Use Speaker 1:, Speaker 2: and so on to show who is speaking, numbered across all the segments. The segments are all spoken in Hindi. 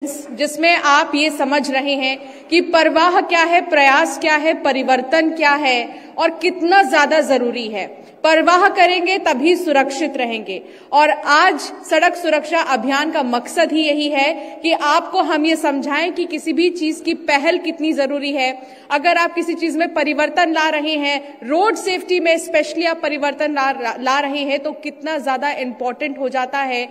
Speaker 1: जिसमें आप ये समझ रहे हैं कि परवाह क्या है, प्रयास क्या है, परिवर्तन क्या है और कितना ज्यादा जरूरी है। परवाह करेंगे तभी सुरक्षित रहेंगे। और आज सड़क सुरक्षा अभियान का मकसद ही यही है कि आपको हम ये समझाएं कि किसी भी चीज की पहल कितनी जरूरी है। अगर आप किसी चीज में परिवर्तन ला रहे हैं, रोड सेफ्टी में स्पेशली आप परिवर्तन ला रहे हैं, तो कितना ज्यादा इंपॉर्टेंट हो जाता है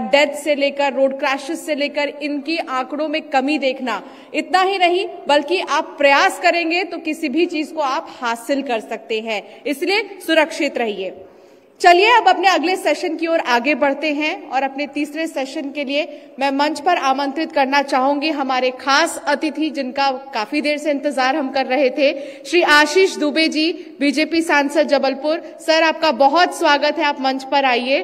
Speaker 1: डेथ से लेकर रोड क्रैशेस से लेकर इनकी आंकड़ों में कमी देखना। इतना ही नहीं बल्कि आप प्रयास करेंगे तो किसी भी चीज को आप हासिल कर सकते हैं। इसलिए सुरक्षित रहिए। चलिए अब अपने अगले सेशन की ओर आगे बढ़ते हैं और अपने तीसरे सेशन के लिए मैं मंच पर आमंत्रित करना चाहूंगी हमारे खास अतिथि जिनका काफी देर से इंतजार हम कर रहे थे, श्री आशीष दुबे जी, बीजेपी सांसद जबलपुर। सर, आपका बहुत स्वागत है, आप मंच पर आइए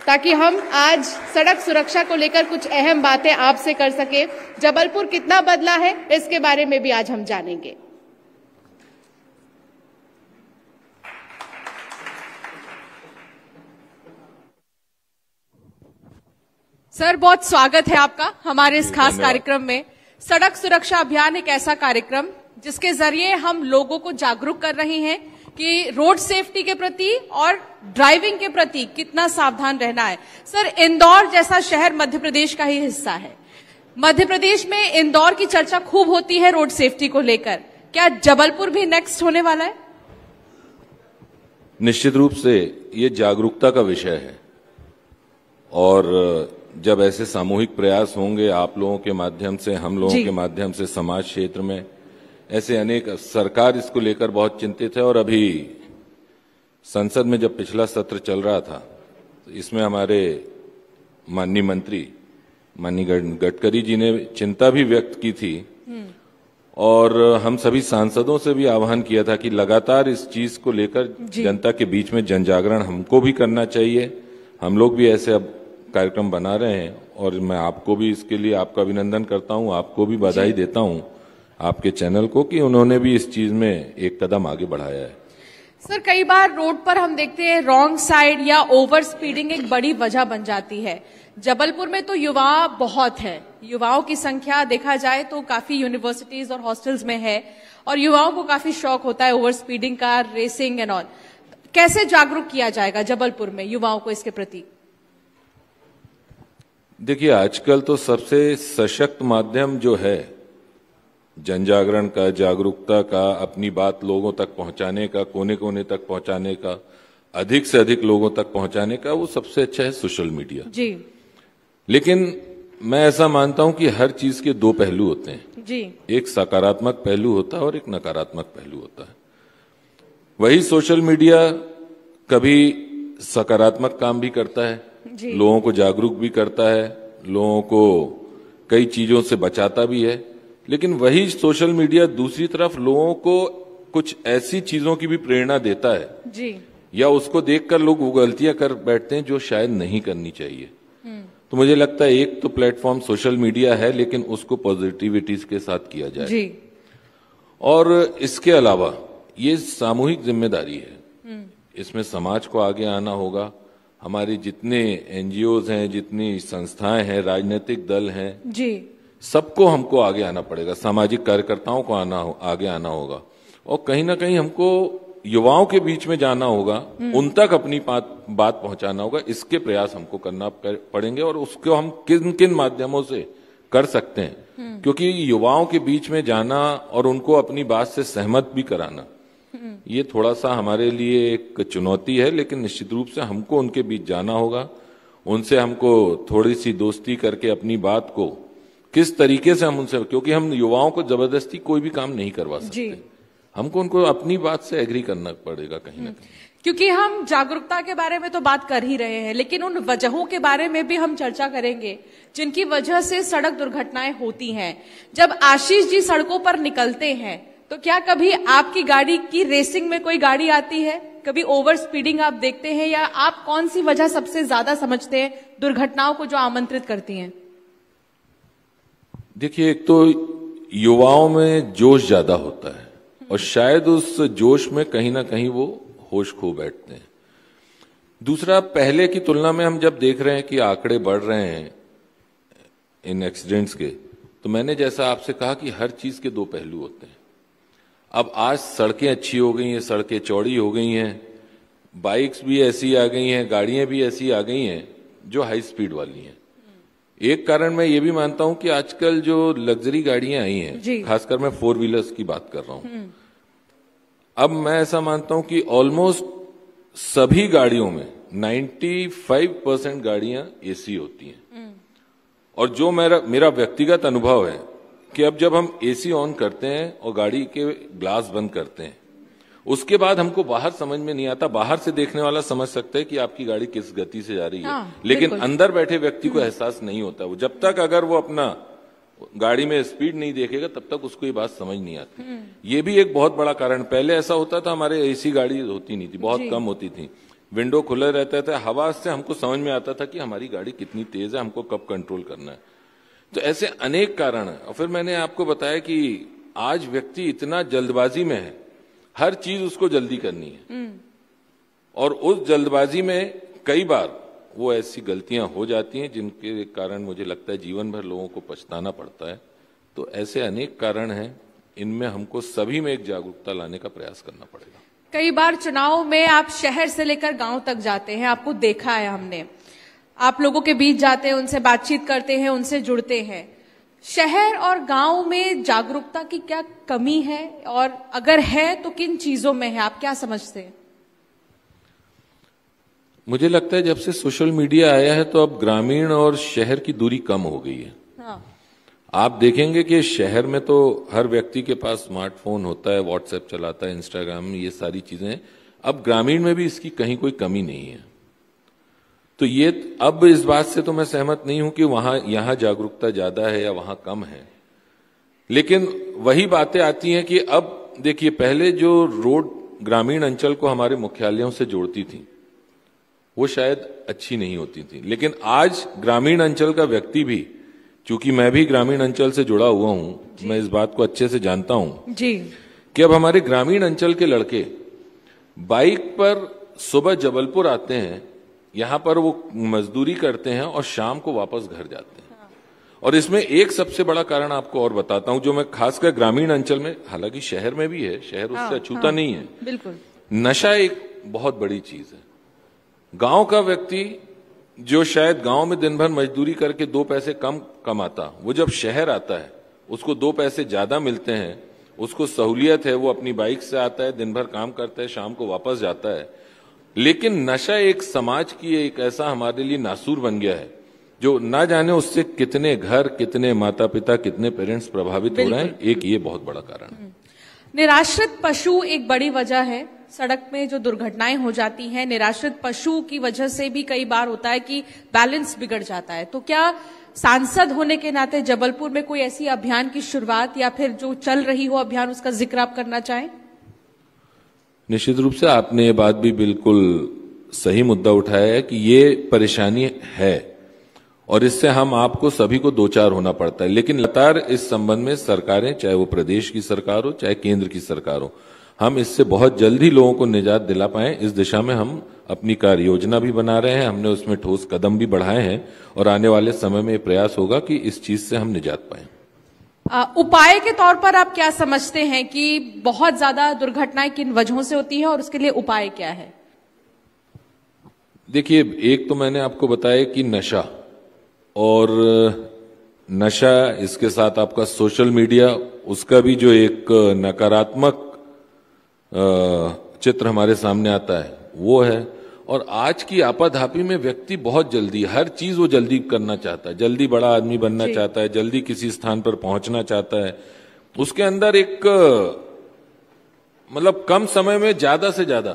Speaker 1: ताकि हम आज सड़क सुरक्षा को लेकर कुछ अहम बातें आपसे कर सके। जबलपुर कितना बदला है इसके बारे में भी आज हम जानेंगे। सर, बहुत स्वागत है आपका हमारे इस खास कार्यक्रम में। सड़क सुरक्षा अभियान एक ऐसा कार्यक्रम जिसके जरिए हम लोगों को जागरूक कर रहे हैं कि रोड सेफ्टी के प्रति और ड्राइविंग के प्रति कितना सावधान रहना है। सर, इंदौर जैसा शहर मध्य प्रदेश का ही हिस्सा है। मध्य प्रदेश में इंदौर की चर्चा खूब होती है रोड सेफ्टी को लेकर। क्या जबलपुर भी नेक्स्ट होने वाला है?
Speaker 2: निश्चित रूप से ये जागरूकता का विषय है और जब ऐसे सामूहिक प्रयास होंगे आप लोगों के माध्यम से, हम लोगों के माध्यम से, समाज क्षेत्र में ऐसे अनेक, सरकार इसको लेकर बहुत चिंतित है। और अभी संसद में जब पिछला सत्र चल रहा था तो इसमें हमारे माननीय मंत्री माननीय गडकरी जी ने चिंता भी व्यक्त की थी और हम सभी सांसदों से भी आह्वान किया था कि लगातार इस चीज को लेकर जनता के बीच में जन जागरण हमको भी करना चाहिए। हम लोग भी ऐसे अब कार्यक्रम बना रहे हैं और मैं आपको भी इसके लिए आपका अभिनंदन करता हूं, आपको भी बधाई देता हूं, आपके चैनल को, कि उन्होंने भी इस चीज में एक कदम आगे बढ़ाया है।
Speaker 1: सर, कई बार रोड पर हम देखते हैं रॉन्ग साइड या ओवर स्पीडिंग एक बड़ी वजह बन जाती है। जबलपुर में तो युवा बहुत है, युवाओं की संख्या देखा जाए तो काफी यूनिवर्सिटीज और हॉस्टल्स में है और युवाओं को काफी शौक होता है ओवर स्पीडिंग का, रेसिंग एंड ऑल। कैसे जागरूक किया जाएगा जबलपुर में युवाओं को इसके प्रति?
Speaker 2: देखिए, आजकल तो सबसे सशक्त माध्यम जो है जन जागरण का, जागरूकता का, अपनी बात लोगों तक पहुंचाने का, कोने कोने तक पहुंचाने का, अधिक से अधिक लोगों तक पहुंचाने का, वो सबसे अच्छा है सोशल मीडिया जी। लेकिन मैं ऐसा मानता हूं कि हर चीज के दो पहलू होते हैं जी। एक सकारात्मक पहलू होता है और एक नकारात्मक पहलू होता है। वही सोशल मीडिया कभी सकारात्मक काम भी करता है, लोगों को जागरूक भी करता है, लोगों को कई चीजों से बचाता भी है। लेकिन वही सोशल मीडिया दूसरी तरफ लोगों को कुछ ऐसी चीजों की भी प्रेरणा देता है जी, या उसको देखकर लोग वो गलतियां कर बैठते हैं जो शायद नहीं करनी चाहिए। तो मुझे लगता है एक तो प्लेटफॉर्म सोशल मीडिया है, लेकिन उसको पॉजिटिविटीज के साथ किया जाए जी। और इसके अलावा ये सामूहिक जिम्मेदारी है, इसमें समाज को आगे आना होगा। हमारे जितने एनजीओज हैं, जितनी संस्थाएं हैं, राजनीतिक दल हैं जी, सबको हमको आगे आना पड़ेगा, सामाजिक कार्यकर्ताओं को आगे आना होगा और कहीं ना कहीं हमको युवाओं के बीच में जाना होगा, उन तक अपनी बात पहुंचाना होगा। इसके प्रयास हमको करना पड़ेंगे और उसको हम किन किन माध्यमों से कर सकते हैं, क्योंकि युवाओं के बीच में जाना और उनको अपनी बात से सहमत भी कराना, ये थोड़ा सा हमारे लिए एक चुनौती है। लेकिन निश्चित रूप से हमको उनके बीच जाना होगा, उनसे हमको थोड़ी सी दोस्ती करके अपनी बात को किस तरीके से हम उनसे, क्योंकि हम युवाओं को जबरदस्ती कोई भी काम नहीं करवा सकते, हमको उनको अपनी बात से एग्री करना पड़ेगा कहीं ना कहीं।
Speaker 1: क्योंकि हम जागरूकता के बारे में तो बात कर ही रहे हैं, लेकिन उन वजहों के बारे में भी हम चर्चा करेंगे जिनकी वजह से सड़क दुर्घटनाएं होती हैं। जब आशीष जी सड़कों पर निकलते हैं तो क्या कभी आपकी गाड़ी की रेसिंग में कोई गाड़ी आती है, कभी ओवर स्पीडिंग आप देखते हैं, या आप कौन सी वजह सबसे ज्यादा समझते हैं दुर्घटनाओं को जो आमंत्रित करती हैं?
Speaker 2: देखिए, एक तो युवाओं में जोश ज्यादा होता है और शायद उस जोश में कहीं ना कहीं वो होश खो बैठते हैं। दूसरा, पहले की तुलना में हम जब देख रहे हैं कि आंकड़े बढ़ रहे हैं, इन एक्सीडेंट्स के, तो मैंने जैसा आपसे कहा कि हर चीज के दो पहलू होते हैं। अब आज सड़कें अच्छी हो गई हैं, सड़कें चौड़ी हो गई हैं, बाइक्स भी ऐसी आ गई हैं, गाड़ियां भी ऐसी आ गई हैं जो हाई स्पीड वाली हैं। एक कारण मैं ये भी मानता हूं कि आजकल जो लग्जरी गाड़ियां आई हैं, खासकर मैं 4 व्हीलर्स की बात कर रहा हूं, अब मैं ऐसा मानता हूं कि ऑलमोस्ट सभी गाड़ियों में 95% गाड़ियां एसी होती हैं। और जो मेरा व्यक्तिगत अनुभव है कि अब जब हम एसी ऑन करते हैं और गाड़ी के ग्लास बंद करते हैं, उसके बाद हमको बाहर समझ में नहीं आता। बाहर से देखने वाला समझ सकता है कि आपकी गाड़ी किस गति से जा रही है, लेकिन अंदर बैठे व्यक्ति को एहसास नहीं होता। वो जब तक अगर वो अपना गाड़ी में स्पीड नहीं देखेगा तब तक उसको ये बात समझ नहीं आती। ये भी एक बहुत बड़ा कारण। पहले ऐसा होता था, हमारे एसी गाड़ी होती नहीं थी, बहुत कम होती थी, विंडो खुले रहते थे, हवा से हमको समझ में आता था कि हमारी गाड़ी कितनी तेज है, हमको कब कंट्रोल करना है। तो ऐसे अनेक कारण है। और फिर मैंने आपको बताया कि आज व्यक्ति इतना जल्दबाजी में है, हर चीज उसको जल्दी करनी है, और उस जल्दबाजी में कई बार वो ऐसी गलतियां हो जाती हैं जिनके कारण मुझे लगता है जीवन भर लोगों को पछताना पड़ता है। तो ऐसे अनेक कारण हैं, इनमें हमको सभी में एक जागरूकता लाने का प्रयास करना पड़ेगा।
Speaker 1: कई बार चुनाव में आप शहर से लेकर गांव तक जाते हैं, आपको देखा है हमने, आप लोगों के बीच जाते हैं, उनसे बातचीत करते हैं, उनसे जुड़ते हैं। शहर और गांव में जागरूकता की क्या कमी है, और अगर है तो किन चीजों में है, आप क्या समझते हैं?
Speaker 2: मुझे लगता है जब से सोशल मीडिया आया है तो अब ग्रामीण और शहर की दूरी कम हो गई है। हाँ। आप देखेंगे कि शहर में तो हर व्यक्ति के पास स्मार्टफोन होता है, व्हाट्सएप चलाता है, इंस्टाग्राम, ये सारी चीजें। अब ग्रामीण में भी इसकी कहीं कोई कमी नहीं है। तो ये अब इस बात से तो मैं सहमत नहीं हूं कि यहां जागरूकता ज्यादा है या वहां कम है, लेकिन वही बातें आती हैं कि अब देखिए, पहले जो रोड ग्रामीण अंचल को हमारे मुख्यालयों से जोड़ती थी वो शायद अच्छी नहीं होती थी, लेकिन आज ग्रामीण अंचल का व्यक्ति भी, चूंकि मैं भी ग्रामीण अंचल से जुड़ा हुआ हूं, मैं इस बात को अच्छे से जानता हूं जी कि अब हमारे ग्रामीण अंचल के लड़के बाइक पर सुबह जबलपुर आते हैं, यहां पर वो मजदूरी करते हैं और शाम को वापस घर जाते हैं। और इसमें एक सबसे बड़ा कारण आपको और बताता हूं, जो मैं खासकर ग्रामीण अंचल में, हालांकि शहर में भी है, शहर उससे अछूता नहीं है, बिल्कुल, नशा एक बहुत बड़ी चीज है। गांव का व्यक्ति जो शायद गांव में दिन भर मजदूरी करके 2 पैसे कम कमाता, वो जब शहर आता है उसको 2 पैसे ज्यादा मिलते हैं, उसको सहूलियत है, वो अपनी बाइक से आता है, दिन भर काम करता है, शाम को वापस जाता है। लेकिन नशा एक समाज की एक ऐसा हमारे लिए नासूर बन गया है, जो ना जाने उससे कितने घर, कितने माता पिता, कितने पेरेंट्स प्रभावित हो रहे हैं। एक ये बहुत बड़ा कारण है।
Speaker 1: निराश्रित पशु एक बड़ी वजह है, सड़क में जो दुर्घटनाएं हो जाती हैं, निराश्रित पशु की वजह से भी कई बार होता है कि बैलेंस बिगड़ जाता है। तो क्या सांसद होने के नाते जबलपुर में कोई ऐसी अभियान की शुरुआत या फिर जो चल रही हो अभियान, उसका जिक्र आप करना चाहें?
Speaker 2: निश्चित रूप से आपने ये बात भी बिल्कुल सही मुद्दा उठाया है कि ये परेशानी है और इससे हम आपको सभी को दो चार होना पड़ता है। लेकिन लगातार इस संबंध में सरकारें, चाहे वो प्रदेश की सरकार हो चाहे केंद्र की सरकार हो, हम इससे बहुत जल्द ही लोगों को निजात दिला पाएं, इस दिशा में हम अपनी कार्य योजना भी बना रहे हैं। हमने उसमें ठोस कदम भी बढ़ाए हैं और आने वाले समय में प्रयास होगा कि इस चीज से हम निजात पाएं।
Speaker 1: उपाय के तौर पर आप क्या समझते हैं कि बहुत ज्यादा दुर्घटनाएं किन वजहों से होती है और उसके लिए उपाय क्या है?
Speaker 2: देखिए, एक तो मैंने आपको बताया कि नशा, और नशा, इसके साथ आपका सोशल मीडिया, उसका भी जो एक नकारात्मक चित्र हमारे सामने आता है वो है। और आज की आपाधापी में व्यक्ति बहुत जल्दी हर चीज वो जल्दी करना चाहता है, जल्दी बड़ा आदमी बनना चाहता है, जल्दी किसी स्थान पर पहुंचना चाहता है। उसके अंदर एक मतलब कम समय में ज्यादा से ज्यादा,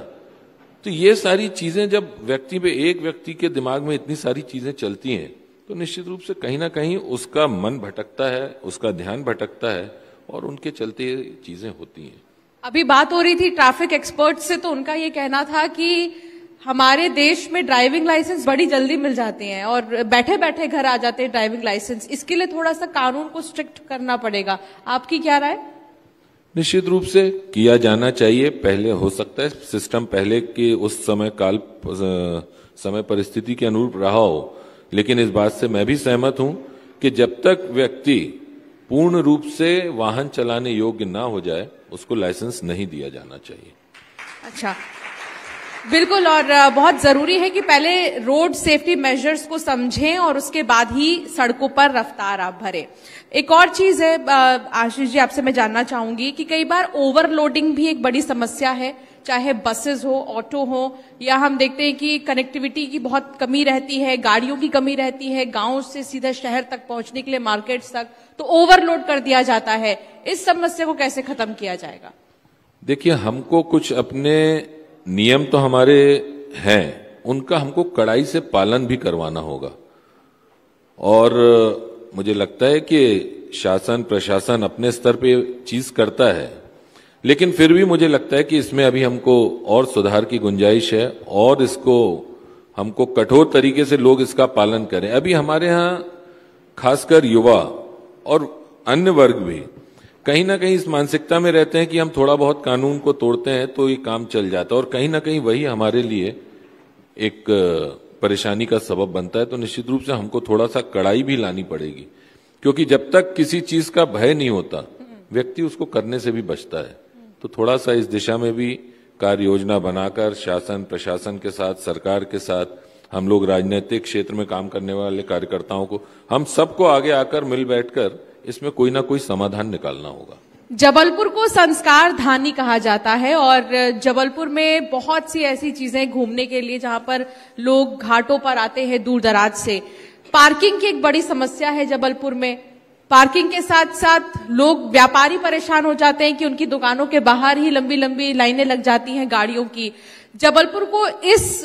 Speaker 2: तो ये सारी चीजें जब व्यक्ति पे, एक व्यक्ति के दिमाग में इतनी सारी चीजें चलती हैं तो निश्चित रूप से कहीं ना कहीं उसका मन भटकता है, उसका ध्यान भटकता है और उनके चलते चीजें होती हैं।
Speaker 1: अभी बात हो रही थी ट्रैफिक एक्सपर्ट से, तो उनका ये कहना था कि हमारे देश में ड्राइविंग लाइसेंस बड़ी जल्दी मिल जाते हैं और बैठे बैठे घर आ जाते हैं ड्राइविंग लाइसेंस। इसके लिए थोड़ा सा कानून को स्ट्रिक्ट करना पड़ेगा, आपकी क्या राय?
Speaker 2: निश्चित रूप से किया जाना चाहिए। पहले हो सकता है सिस्टम पहले के उस समय समय परिस्थिति के अनुरूप रहा हो, लेकिन इस बात से मैं भी सहमत हूं कि जब तक व्यक्ति पूर्ण रूप से वाहन चलाने योग्य ना हो जाए उसको लाइसेंस नहीं दिया जाना चाहिए।
Speaker 1: अच्छा, बिल्कुल। और बहुत जरूरी है कि पहले रोड सेफ्टी मेजर्स को समझें और उसके बाद ही सड़कों पर रफ्तार आप भरें। एक और चीज है आशीष जी, आपसे मैं जानना चाहूंगी कि कई बार ओवरलोडिंग भी एक बड़ी समस्या है, चाहे बसेस हो, ऑटो हो, या हम देखते हैं कि कनेक्टिविटी की बहुत कमी रहती है, गाड़ियों की कमी रहती है, गांव से सीधे शहर तक पहुंचने के लिए, मार्केट्स तक, तो ओवरलोड कर दिया जाता है। इस समस्या को कैसे खत्म किया जाएगा?
Speaker 2: देखिए, हमको कुछ अपने नियम तो हमारे हैं, उनका हमको कड़ाई से पालन भी करवाना होगा। और मुझे लगता है कि शासन प्रशासन अपने स्तर पे चीज करता है, लेकिन फिर भी मुझे लगता है कि इसमें अभी हमको और सुधार की गुंजाइश है और इसको हमको कठोर तरीके से लोग इसका पालन करें। अभी हमारे यहाँ खासकर युवा और अन्य वर्ग भी कहीं ना कहीं इस मानसिकता में रहते हैं कि हम थोड़ा बहुत कानून को तोड़ते हैं तो ये काम चल जाता है, और कहीं ना कहीं वही हमारे लिए एक परेशानी का सबब बनता है। तो निश्चित रूप से हमको थोड़ा सा कड़ाई भी लानी पड़ेगी, क्योंकि जब तक किसी चीज का भय नहीं होता व्यक्ति उसको करने से भी बचता है। तो थोड़ा सा इस दिशा में भी कार्य योजना बनाकर शासन प्रशासन के साथ, सरकार के साथ, हम लोग राजनीतिक क्षेत्र में काम करने वाले कार्यकर्ताओं को, हम सबको आगे आकर मिल बैठकर इसमें कोई ना कोई समाधान निकालना होगा।
Speaker 1: जबलपुर को संस्कार धानी कहा जाता है और जबलपुर में बहुत सी ऐसी चीजें घूमने के लिए जहां पर लोग घाटों पर आते हैं दूर दराज से। पार्किंग की एक बड़ी समस्या है जबलपुर में। पार्किंग के साथ साथ लोग, व्यापारी परेशान हो जाते हैं कि उनकी दुकानों के बाहर ही लंबी लंबी लाइनें लग जाती हैं गाड़ियों की। जबलपुर को इस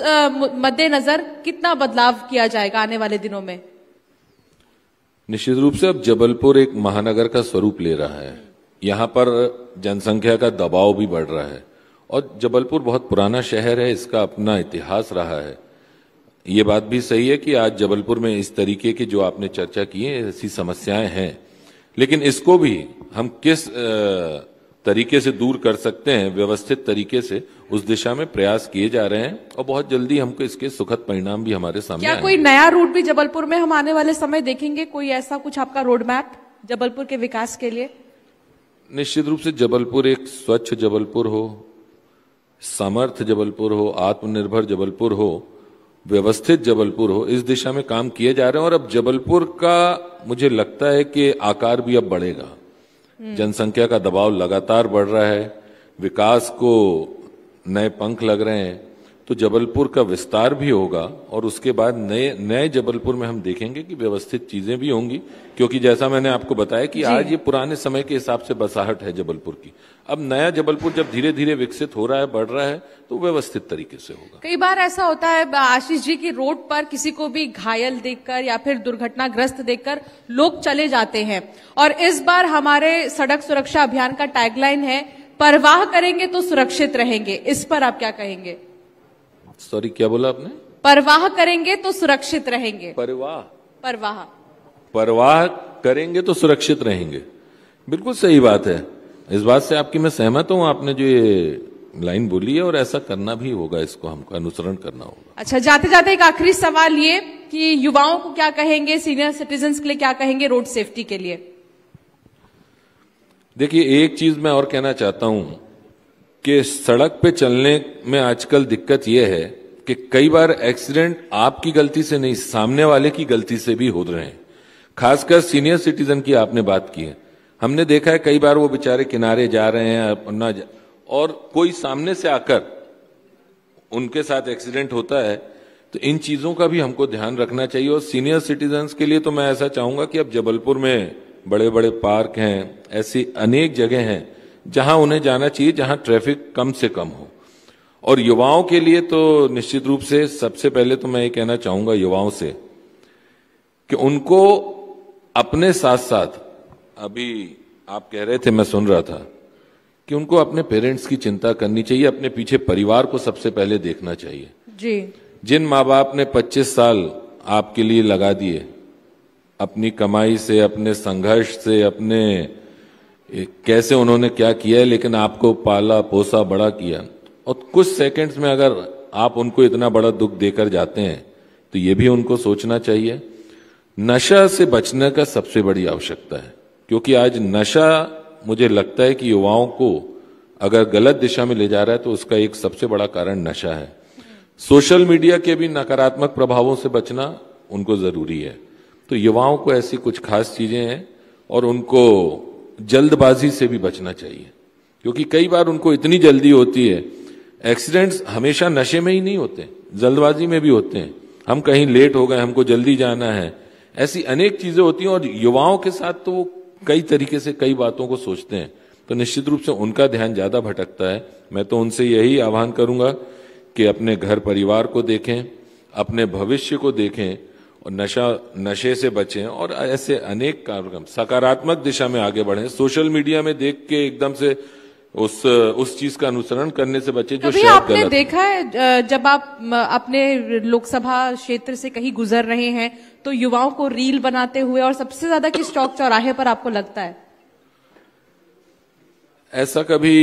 Speaker 1: मद्देनजर कितना बदलाव किया जाएगा आने वाले दिनों में?
Speaker 2: निश्चित रूप से अब जबलपुर एक महानगर का स्वरूप ले रहा है। यहाँ पर जनसंख्या का दबाव भी बढ़ रहा है और जबलपुर बहुत पुराना शहर है, इसका अपना इतिहास रहा है। ये बात भी सही है कि आज जबलपुर में इस तरीके की जो आपने चर्चा की है ऐसी समस्याएं हैं, लेकिन इसको भी हम किस तरीके से दूर कर सकते हैं, व्यवस्थित तरीके से उस दिशा में प्रयास किए जा रहे हैं और बहुत जल्दी हमको इसके सुखद परिणाम भी हमारे सामने आएंगे।
Speaker 1: क्या कोई नया रूट भी जबलपुर में हम आने वाले समय देखेंगे? कोई ऐसा कुछ आपका रोड मैप जबलपुर के विकास के लिए?
Speaker 2: निश्चित रूप से जबलपुर एक स्वच्छ जबलपुर हो, समर्थ जबलपुर हो, आत्मनिर्भर जबलपुर हो, व्यवस्थित जबलपुर हो, इस दिशा में काम किए जा रहे हैं। और अब जबलपुर का मुझे लगता है कि आकार भी अब बढ़ेगा। जनसंख्या का दबाव लगातार बढ़ रहा है, विकास को नए पंख लग रहे हैं, तो जबलपुर का विस्तार भी होगा और उसके बाद नए जबलपुर में हम देखेंगे कि व्यवस्थित चीजें भी होंगी, क्योंकि जैसा मैंने आपको बताया कि आज ये पुराने समय के हिसाब से बसाहट है जबलपुर की। अब नया जबलपुर जब धीरे धीरे विकसित हो रहा है, बढ़ रहा है, तो व्यवस्थित तरीके से होगा।
Speaker 1: कई बार ऐसा होता है आशीष जी की रोड पर किसी को भी घायल देखकर या फिर दुर्घटनाग्रस्त देखकर लोग चले जाते हैं, और इस बार हमारे सड़क सुरक्षा अभियान का टैगलाइन है, परवाह करेंगे तो सुरक्षित रहेंगे। इस पर आप क्या कहेंगे?
Speaker 2: सॉरी, क्या बोला आपने?
Speaker 1: परवाह करेंगे तो सुरक्षित रहेंगे।
Speaker 2: परवाह करेंगे तो सुरक्षित रहेंगे, बिल्कुल सही बात है। इस बात से आपकी मैं सहमत हूं, आपने जो ये लाइन बोली है, और ऐसा करना भी होगा, इसको हमको अनुसरण करना होगा।
Speaker 1: अच्छा, जाते जाते एक आखिरी सवाल ये कि युवाओं को क्या कहेंगे, सीनियर सिटीजन्स के लिए क्या कहेंगे रोड सेफ्टी के लिए?
Speaker 2: देखिए, एक चीज मैं और कहना चाहता हूं कि सड़क पे चलने में आजकल दिक्कत यह है कि कई बार एक्सीडेंट आपकी गलती से नहीं, सामने वाले की गलती से भी हो रहे हैं। खासकर सीनियर सिटीजन की आपने बात की है, हमने देखा है कई बार वो बेचारे किनारे जा रहे हैं और कोई सामने से आकर उनके साथ एक्सीडेंट होता है। तो इन चीजों का भी हमको ध्यान रखना चाहिए। और सीनियर सिटीजन्स के लिए तो मैं ऐसा चाहूंगा कि अब जबलपुर में बड़े बड़े पार्क हैं, ऐसी अनेक जगह हैं जहां उन्हें जाना चाहिए, जहां ट्रैफिक कम से कम हो। और युवाओं के लिए तो निश्चित रूप से सबसे पहले तो मैं ये कहना चाहूंगा युवाओं से कि उनको अपने साथ साथ, अभी आप कह रहे थे, मैं सुन रहा था, कि उनको अपने पेरेंट्स की चिंता करनी चाहिए, अपने पीछे परिवार को सबसे पहले देखना चाहिए
Speaker 1: जी।
Speaker 2: जिन माँ बाप ने 25 साल आपके लिए लगा दिए, अपनी कमाई से, अपने संघर्ष से, अपने कैसे उन्होंने क्या किया है, लेकिन आपको पाला पोसा बड़ा किया, और कुछ सेकंड्स में अगर आप उनको इतना बड़ा दुख देकर जाते हैं तो ये भी उनको सोचना चाहिए। नशा से बचने का सबसे बड़ी आवश्यकता है, क्योंकि आज नशा मुझे लगता है कि युवाओं को अगर गलत दिशा में ले जा रहा है तो उसका एक सबसे बड़ा कारण नशा है। सोशल मीडिया के भी नकारात्मक प्रभावों से बचना उनको जरूरी है। तो युवाओं को ऐसी कुछ खास चीजें हैं और उनको जल्दबाजी से भी बचना चाहिए, क्योंकि कई बार उनको इतनी जल्दी होती है। एक्सीडेंट्स हमेशा नशे में ही नहीं होते, जल्दबाजी में भी होते हैं। हम कहीं लेट हो गए, हमको जल्दी जाना है, ऐसी अनेक चीजें होती हैं। और युवाओं के साथ तो वो कई तरीके से कई बातों को सोचते हैं, तो निश्चित रूप से उनका ध्यान ज्यादा भटकता है। मैं तो उनसे यही आह्वान करूंगा कि अपने घर परिवार को देखें, अपने भविष्य को देखें और नशे से बचें और ऐसे अनेक कार्यक्रम सकारात्मक दिशा में आगे बढ़ें। सोशल मीडिया में देख के एकदम से उस चीज का अनुसरण करने से बचे जो शायद
Speaker 1: आपने
Speaker 2: गलत
Speaker 1: देखा है जब आप अपने लोकसभा क्षेत्र से कहीं गुजर रहे हैं तो युवाओं को रील बनाते हुए, और सबसे ज्यादा किस चौक चौराहे पर आपको लगता है?
Speaker 2: ऐसा कभी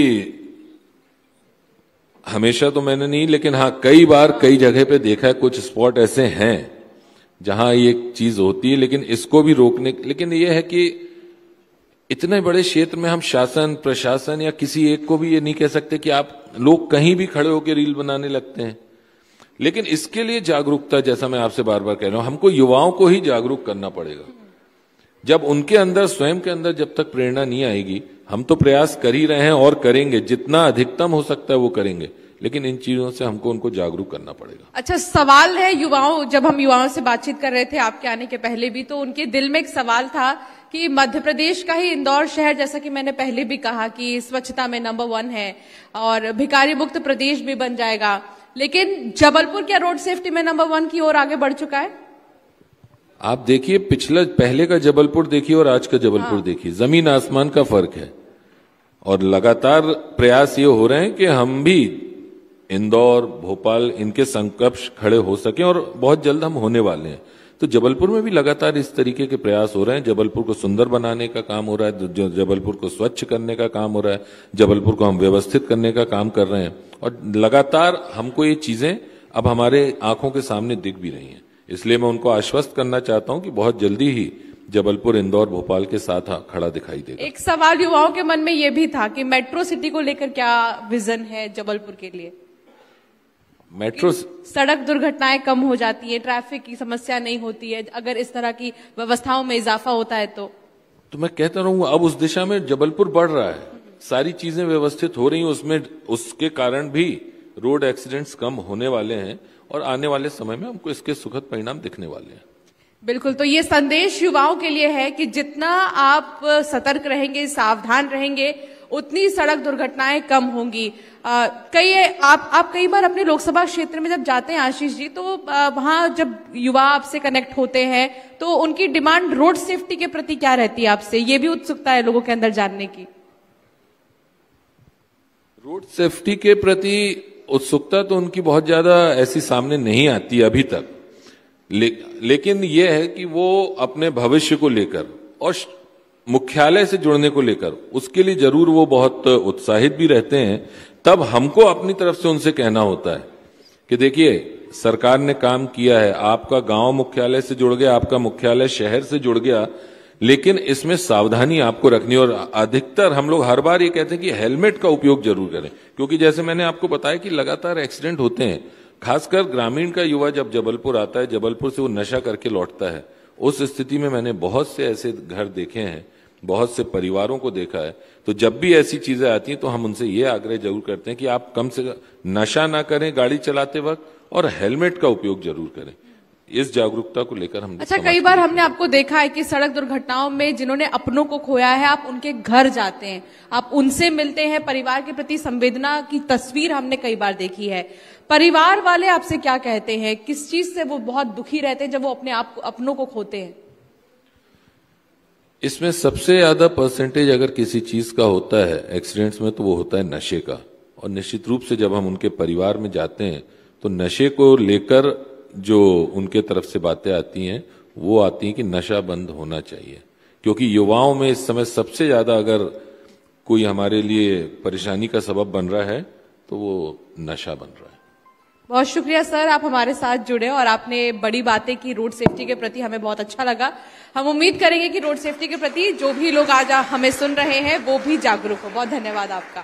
Speaker 2: हमेशा तो मैंने नहीं, लेकिन हाँ कई बार कई जगह पे देखा है। कुछ स्पॉट ऐसे हैं जहां ये चीज होती है, लेकिन इसको भी रोकने, लेकिन ये है कि इतने बड़े क्षेत्र में हम शासन प्रशासन या किसी एक को भी ये नहीं कह सकते कि आप लोग कहीं भी खड़े होकर रील बनाने लगते हैं। लेकिन इसके लिए जागरूकता, जैसा मैं आपसे बार बार कह रहा हूं, हमको युवाओं को ही जागरूक करना पड़ेगा। जब उनके अंदर स्वयं के अंदर जब तक प्रेरणा नहीं आएगी, हम तो प्रयास कर ही रहे हैं और करेंगे, जितना अधिकतम हो सकता है वो करेंगे, लेकिन इन चीजों से हमको उनको जागरूक करना पड़ेगा।
Speaker 1: अच्छा, सवाल है युवाओं, जब हम युवाओं से बातचीत कर रहे थे आपके आने के पहले भी, तो उनके दिल में एक सवाल था कि मध्य प्रदेश का ही इंदौर शहर, जैसा कि मैंने पहले भी कहा कि स्वच्छता में नंबर 1 है और भिखारी मुक्त प्रदेश भी बन जाएगा, लेकिन जबलपुर क्या रोड सेफ्टी में नंबर 1 की ओर आगे बढ़ चुका है?
Speaker 2: आप देखिए, पहले का जबलपुर देखिए और आज का जबलपुर देखिए, जमीन आसमान का फर्क है। और लगातार प्रयास ये हो रहे हैं कि हम भी इंदौर भोपाल इनके समकक्ष खड़े हो सकें, और बहुत जल्द हम होने वाले हैं। तो जबलपुर में भी लगातार इस तरीके के प्रयास हो रहे हैं। जबलपुर को सुंदर बनाने का काम हो रहा है, जबलपुर को स्वच्छ करने का काम हो रहा है, जबलपुर को हम व्यवस्थित करने का काम कर रहे हैं, और लगातार हमको ये चीजें अब हमारे आंखों के सामने दिख भी रही हैं। इसलिए मैं उनको आश्वस्त करना चाहता हूं कि बहुत जल्दी ही जबलपुर इंदौर भोपाल के साथ खड़ा दिखाई देगा।
Speaker 1: एक सवाल युवाओं के मन में यह भी था कि मेट्रो सिटी को लेकर क्या विजन है जबलपुर के लिए?
Speaker 2: मेट्रो
Speaker 1: सड़क दुर्घटनाएं कम हो जाती है, ट्रैफिक की समस्या नहीं होती है अगर इस तरह की व्यवस्थाओं में इजाफा होता है तो
Speaker 2: मैं कहता रहूंगा अब उस दिशा में जबलपुर बढ़ रहा है, सारी चीजें व्यवस्थित हो रही हैं, उसमें उसके कारण भी रोड एक्सीडेंट्स कम होने वाले हैं और आने वाले समय में हमको इसके सुखद परिणाम दिखने वाले हैं।
Speaker 1: बिल्कुल, तो ये संदेश युवाओं के लिए है कि जितना आप सतर्क रहेंगे, सावधान रहेंगे, उतनी सड़क दुर्घटनाएं कम होंगी। आप कई बार अपने लोकसभा क्षेत्र में जब जाते हैं आशीष जी, तो वहां जब युवा आपसे कनेक्ट होते हैं तो उनकी डिमांड रोड सेफ्टी के प्रति क्या रहती है आपसे? ये भी उत्सुकता है लोगों के अंदर जानने की।
Speaker 2: रोड सेफ्टी के प्रति उत्सुकता तो उनकी बहुत ज्यादा ऐसी सामने नहीं आती अभी तक, लेकिन यह है कि वो अपने भविष्य को लेकर और मुख्यालय से जुड़ने को लेकर उसके लिए जरूर वो बहुत उत्साहित भी रहते हैं। तब हमको अपनी तरफ से उनसे कहना होता है कि देखिए, सरकार ने काम किया है, आपका गांव मुख्यालय से जुड़ गया, आपका मुख्यालय शहर से जुड़ गया, लेकिन इसमें सावधानी आपको रखनी। और अधिकतर हम लोग हर बार ये कहते हैं कि हेलमेट का उपयोग जरूर करें, क्योंकि जैसे मैंने आपको बताया कि लगातार एक्सीडेंट होते हैं। खासकर ग्रामीण का युवा जब जबलपुर आता है, जबलपुर से वो नशा करके लौटता है, उस स्थिति में मैंने बहुत से ऐसे घर देखे हैं, बहुत से परिवारों को देखा है। तो जब भी ऐसी चीजें आती हैं तो हम उनसे ये आग्रह जरूर करते हैं कि आप कम से कम नशा ना करें गाड़ी चलाते वक्त, और हेलमेट का उपयोग जरूर करें। इस जागरूकता को लेकर हम
Speaker 1: अच्छा, कई बार हमने आपको देखा है कि सड़क दुर्घटनाओं में जिन्होंने अपनों को खोया है, आप उनके घर जाते हैं, आप उनसे मिलते हैं, परिवार के प्रति संवेदना की तस्वीर हमने कई बार देखी है। परिवार वाले आपसे क्या कहते हैं? किस चीज से वो बहुत दुखी रहते हैं जब वो अपनों को खोते हैं?
Speaker 2: इसमें सबसे ज्यादा परसेंटेज अगर किसी चीज का होता है एक्सीडेंट्स में, तो वो होता है नशे का। और निश्चित रूप से जब हम उनके परिवार में जाते हैं तो नशे को लेकर जो उनके तरफ से बातें आती हैं वो आती हैं कि नशा बंद होना चाहिए, क्योंकि युवाओं में इस समय सबसे ज्यादा अगर कोई हमारे लिए परेशानी का सबब बन रहा है तो वो नशा बन रहा है।
Speaker 1: बहुत शुक्रिया सर, आप हमारे साथ जुड़े और आपने बड़ी बातें की रोड सेफ्टी के प्रति, हमें बहुत अच्छा लगा। हम उम्मीद करेंगे कि रोड सेफ्टी के प्रति जो भी लोग आज हमें सुन रहे हैं वो भी जागरूक हो। बहुत धन्यवाद आपका।